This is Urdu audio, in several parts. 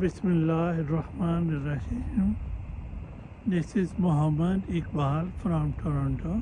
Bismillahirrahmanirrahim. This is Muhammad Iqbal from Toronto.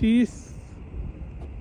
30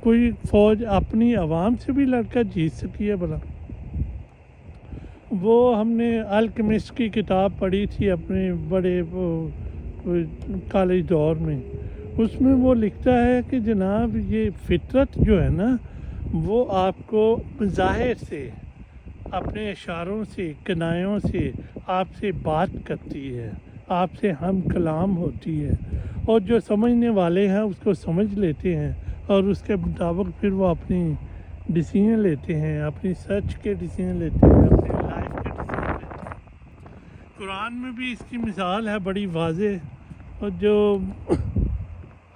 کوئی فوج اپنی عوام سے بھی لڑ کر جیت سکی ہے بھلا؟ وہ ہم نے الکیمسٹ کی کتاب پڑھی تھی اپنے بڑے کالج دور میں، اس میں وہ لکھتا ہے کہ جناب یہ فطرت جو ہے نا وہ آپ کو ظاہر سے اپنے اشاروں سے کنایوں سے آپ سے بات کرتی ہے، آپ سے ہم کلام ہوتی ہے، اور جو سمجھنے والے ہیں اس کو سمجھ لیتے ہیں اور اس کے مطابق پھر وہ اپنی ڈیسیژن لیتے ہیں، اپنی سرچ کے ڈیسیژن لیتے ہیں، اپنی لائف کے ڈیسیژن لیتے ہیں۔ قرآن میں بھی اس کی مثال ہے بڑی واضح، اور جو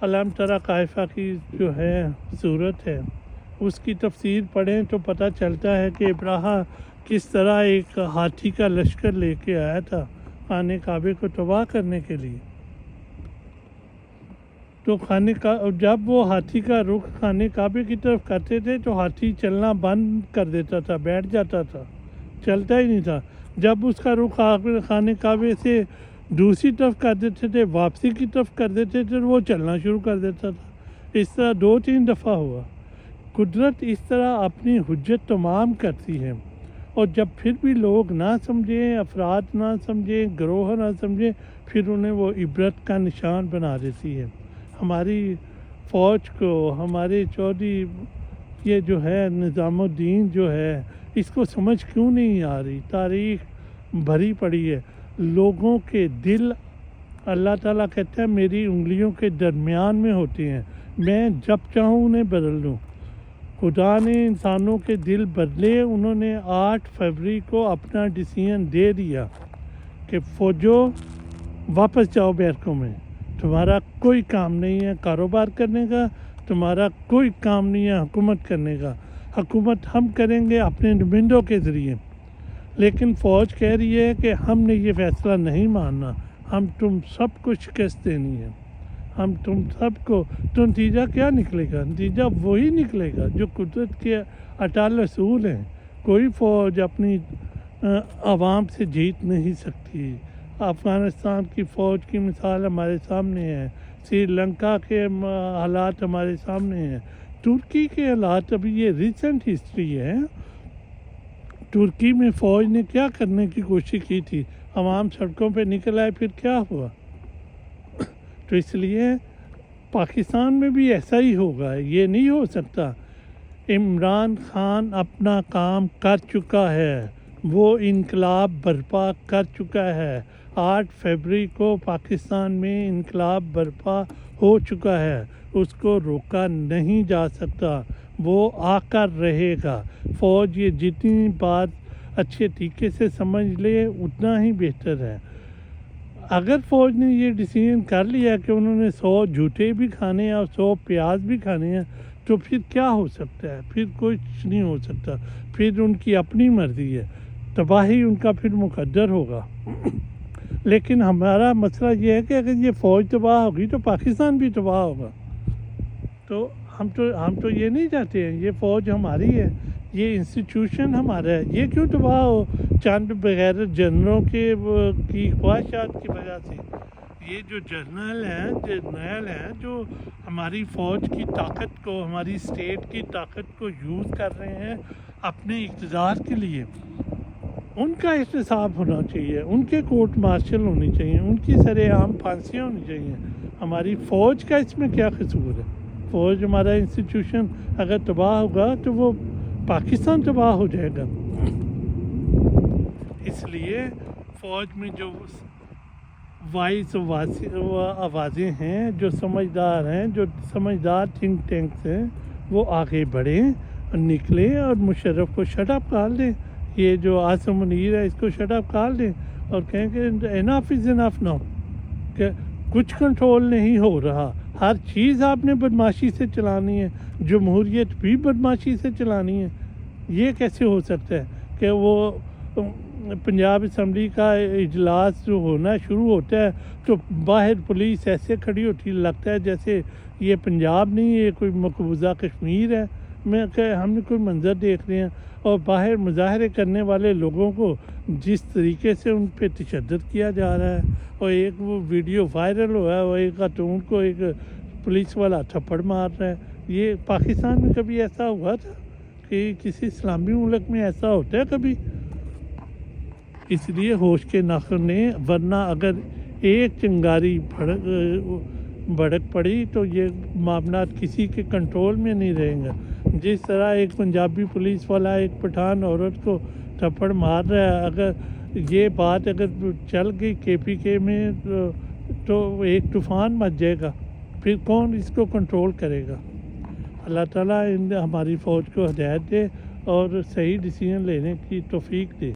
علم تری کیف کی جو ہے صورت ہے اس کی تفسیر پڑھیں تو پتہ چلتا ہے کہ ابراہیم کس طرح ایک ہاتھی کا لشکر لے کے آیا تھا خانہ کعبے کو تباہ کرنے کے لیے۔ تو جب وہ ہاتھی کا رخ خانہ کعبے کی طرف کرتے تھے تو ہاتھی چلنا بند کر دیتا تھا، بیٹھ جاتا تھا، چلتا ہی نہیں تھا۔ جب اس کا رخ خانہ کعبے سے دوسری طرف کر دیتے تھے، واپسی کی طرف کر دیتے تھے، تو وہ چلنا شروع کر دیتا تھا۔ اس طرح 2-3 دفعہ ہوا۔ قدرت اس طرح اپنی حجت تمام کرتی ہے، اور جب پھر بھی لوگ نہ سمجھیں، افراد نہ سمجھیں، گروہ نہ سمجھیں، پھر انہیں وہ عبرت کا نشان بنا دیتی ہے۔ ہماری فوج کو، ہمارے چودھری یہ جو ہے نظام الدین جو ہے، اس کو سمجھ کیوں نہیں آ رہی؟ تاریخ بھری پڑی ہے، لوگوں کے دل اللہ تعالیٰ کہتا ہے میری انگلیوں کے درمیان میں ہوتے ہیں، میں جب چاہوں انہیں بدل دوں۔ خدا نے انسانوں کے دل بدلے، انہوں نے 8 فروری کو اپنا ڈیسیژن دے دیا کہ فوجوں واپس جاؤ بیرکوں میں، تمہارا کوئی کام نہیں ہے کاروبار کرنے کا، تمہارا کوئی کام نہیں ہے حکومت کرنے کا، حکومت ہم کریں گے اپنے نمائندوں کے ذریعے۔ لیکن فوج کہہ رہی ہے کہ ہم نے یہ فیصلہ نہیں ماننا، ہم تم سب کو شکست دینی ہے، ہم تم سب کو۔ تو نتیجہ کیا نکلے گا؟ نتیجہ وہی نکلے گا جو قدرت کے اٹل اصول ہیں۔ کوئی فوج اپنی عوام سے جیت نہیں سکتی۔ افغانستان کی فوج کی مثال ہمارے سامنے ہے، سری لنکا کے حالات ہمارے سامنے ہیں، ترکی کے حالات ابھی یہ ریسنٹ ہسٹری ہے۔ ترکی میں فوج نے کیا کرنے کی کوشش کی تھی، عوام سڑکوں پہ نکل آئے، پھر کیا ہوا؟ تو اس لیے پاکستان میں بھی ایسا ہی ہوگا، یہ نہیں ہو سکتا۔ عمران خان اپنا کام کر چکا ہے، وہ انقلاب برپا کر چکا ہے۔ 8 فروری کو پاکستان میں انقلاب برپا ہو چکا ہے، اس کو روکا نہیں جا سکتا، وہ آ کر رہے گا۔ فوج یہ جتنی بات اچھے طریقے سے سمجھ لے اتنا ہی بہتر ہے۔ اگر فوج نے یہ ڈیسیژن کر لیا کہ انہوں نے 100 جھوٹے بھی کھانے ہیں اور 100 پیاز بھی کھانے ہیں، تو پھر کیا ہو سکتا ہے؟ پھر کچھ نہیں ہو سکتا، پھر ان کی اپنی مرضی ہے، تباہی ان کا پھر مقدر ہوگا۔ لیکن ہمارا مسئلہ یہ ہے کہ اگر یہ فوج تباہ ہوگی تو پاکستان بھی تباہ ہوگا۔ تو ہم تو یہ نہیں چاہتے ہیں، یہ فوج ہماری ہے، یہ انسٹیٹیوشن ہمارا ہے، یہ کیوں تباہ ہو چند بغیر جنرلوں کی خواہشات کی وجہ سے؟ یہ جو جرنیل ہیں جو ہماری فوج کی طاقت کو، ہماری اسٹیٹ کی طاقت کو یوز کر رہے ہیں اپنے اقتدار کے لیے، ان کا احتساب ہونا چاہیے، ان کے کورٹ مارشل ہونی چاہیے، ان کی سر عام پھانسیاں ہونی چاہیے۔ ہماری فوج کا اس میں کیا قصور ہے؟ فوج ہمارا انسٹیٹیوشن اگر تباہ ہوگا تو وہ پاکستان تباہ ہو جائے گا۔ اس لیے فوج میں جو وائس آوازیں ہیں، جو سمجھدار ہیں، جو سمجھدار تھنک ٹینکس ہیں، وہ آگے بڑھیں، نکلیں اور مشرف کو شٹ اپ کال دیں۔ یہ جو عاصم منیر ہے اس کو شٹ اپ کال دیں اور کہیں کہ انف از انف ناؤ، کہ کچھ کنٹرول نہیں ہو رہا، ہر چیز آپ نے بدماشی سے چلانی ہے، جمہوریت بھی بدماشی سے چلانی ہے۔ یہ کیسے ہو سکتا ہے کہ وہ پنجاب اسمبلی کا اجلاس جو ہونا شروع ہوتا ہے تو باہر پولیس ایسے کھڑی ہوتی لگتا ہے جیسے یہ پنجاب نہیں، یہ کوئی مقبوضہ کشمیر ہے۔ ہم نے کوئی منظر دیکھ رہے ہیں، اور باہر مظاہرے کرنے والے لوگوں کو جس طریقے سے ان پہ تشدد کیا جا رہا ہے، اور ایک وہ ویڈیو وائرل ہوا ہے، وہ ایک خاتون کو ایک پولیس والا تھپڑ مار رہا ہے، یہ پاکستان میں کبھی ایسا ہوا تھا کہ کسی اسلامی ملک میں ایسا ہوتا ہے کبھی؟ اس لیے ہوش کے ناخن نے، ورنہ اگر ایک چنگاری بھڑک پڑی تو یہ معاملات کسی کے کنٹرول میں نہیں رہیں گا۔ جس طرح ایک پنجابی پولیس والا ایک پٹھان عورت کو تھپڑ مار رہا ہے، اگر یہ بات اگر چل گئی KPK میں تو ایک طوفان مچ جائے گا، پھر کون اس کو کنٹرول کرے گا؟ اللہ تعالیٰ ہماری فوج کو ہدایت دے اور صحیح ڈیسیژن لینے کی توفیق دے۔